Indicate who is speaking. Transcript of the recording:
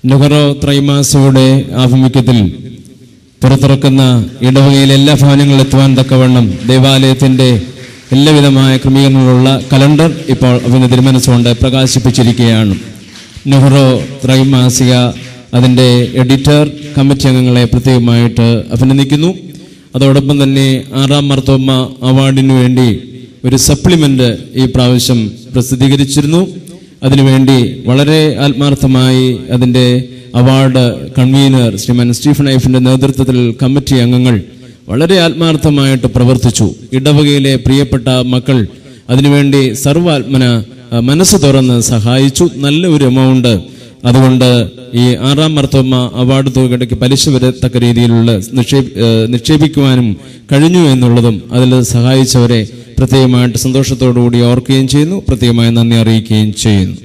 Speaker 1: നുഹറോ ത്രൈമാസയുടെ ആഭിമുഖ്യത്തിൽ പുറത്തിറക്കുന്ന ഇടവകയിലെ എല്ലാ ഭവനങ്ങളിൽ എത്തുവാൻ തക്കവണ്ണം ദേവാലയത്തിൻ്റെ എല്ലാവിധമായ ക്രമീകരണങ്ങളുള്ള കലണ്ടർ ഇപ്പോൾ അഭിനന്ദ തിരുമനസ്സുകൊണ്ട് പ്രകാശിപ്പിച്ചിരിക്കുകയാണ്. നുഹറോ ത്രൈമാസിക അതിൻ്റെ എഡിറ്റർ കമ്മിറ്റി അംഗങ്ങളെ പ്രത്യേകമായിട്ട് അഭിനന്ദിക്കുന്നു. അതോടൊപ്പം തന്നെ 6ാം മാർത്തോമ്മ അവാർഡിനു വേണ്ടി ഒരു സപ്ലിമെൻ്റ് ഈ പ്രാവശ്യം പ്രസിദ്ധീകരിച്ചിരുന്നു. അതിനുവേണ്ടി വളരെ ആത്മാർത്ഥമായി അതിൻ്റെ അവാർഡ് കൺവീനർ ശ്രീമാൻ സ്റ്റീഫൻ ഐഫിൻ്റെ നേതൃത്വത്തിൽ കമ്മിറ്റി അംഗങ്ങൾ വളരെ ആത്മാർത്ഥമായിട്ട് പ്രവർത്തിച്ചു. ഇടവകയിലെ പ്രിയപ്പെട്ട മക്കൾ അതിനുവേണ്ടി സർവ്വാത്മന മനസ്സ് തുറന്ന് സഹായിച്ചു. നല്ല ഒരു എമൗണ്ട്. അതുകൊണ്ട് ഈ 6ാം മാർത്തോമ്മ അവാർഡ് തുകയ്ക്ക് പലിശ വരത്തക്ക രീതിയിലുള്ള നിക്ഷേപിക്കുവാനും കഴിഞ്ഞു എന്നുള്ളതും അതിൽ സഹായിച്ചവരെ പ്രത്യേകമായിട്ട് സന്തോഷത്തോടുകൂടി ഓർക്കുകയും ചെയ്യുന്നു. പ്രത്യേകമായി നന്ദി അറിയിക്കുകയും ചെയ്യുന്നു.